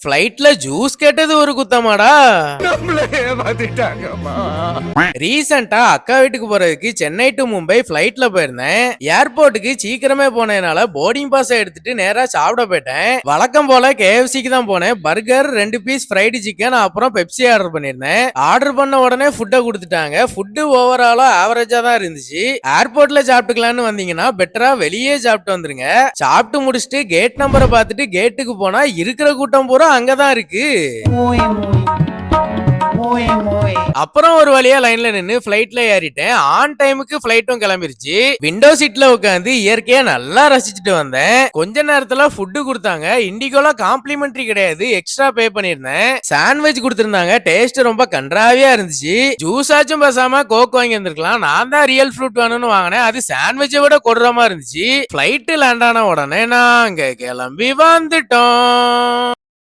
ஃபிளைட்ல juice கேட்டது ஒரு குத்தமாடா? ரீசெண்டா அக்கா வீட்டுக்கு போறதுக்கு சென்னை டு மும்பை ஃபிளைட்ல போயிருந்தேன். ஏர்போர்ட்டுக்கு சீக்கிரமே போனதுனால போர்டிங் பாஸ் எடுத்துட்டு நேரா சாப்பிட போயிட்டேன். வழக்கம் போல KFCக்கு தான் போனேன். பர்கர் 2 பீஸ் ஃப்ரைடு சிக்கன் அப்புறம் பெப்சி ஆர்டர் பண்ணிருந்தேன். ஆர்டர் பண்ண உடனே ஃபுட்டை கொடுத்துட்டாங்க. ஃபுட்டு ஓவராலா ஆவரேஜா தான் இருந்துச்சு. ஏர்போர்ட்ல சாப்பிட்டுக்கலாம்னு வந்தீங்கன்னா பெட்டரா வெளியே சாப்பிட்டு வந்துருங்க. சாப்பிட்டு முடிச்சுட்டு கேட் நம்பரை பார்த்துட்டு கேட்டுக்கு போனா இருக்கிற கூட்டம் பூரா அங்கதான் இருக்கு. அப்புறம் ஒரு வழியா லைன்ல நின்னு ஃபிளைட்ல ஏறிட்டேன். ஆன் டைமுக்கு ஃபிளைட்டும் கிளம்பிருச்சு. விண்டோ சீட்ல உட்காந்து இயற்கையா நல்லா ரசிச்சுட்டு வந்தேன். கொஞ்ச நேரத்துல ஃபுட்டு கொடுத்தாங்க. இண்டிகோல காம்ப்ளிமெண்டரி கிடையாது, எக்ஸ்ட்ரா பே பண்ணிருந்தேன். சாண்ட்விச் கொடுத்திருந்தாங்க. டேஸ்ட் ரொம்ப கன்றாவியா இருந்துச்சு. ஜூஸ் ஆச்சும் பேசாம கோக் வாங்கி வந்திருக்கலாம். நான் தான் ரியல் ஃப்ரூட் வேணும்னு வாங்கினேன். அது சாண்ட்விச்சை விட கொடூரமா இருந்துச்சு. ஃபிளைட் லேண்ட் ஆன உடனே நாங்க கிளம்பி வந்துட்டோம்.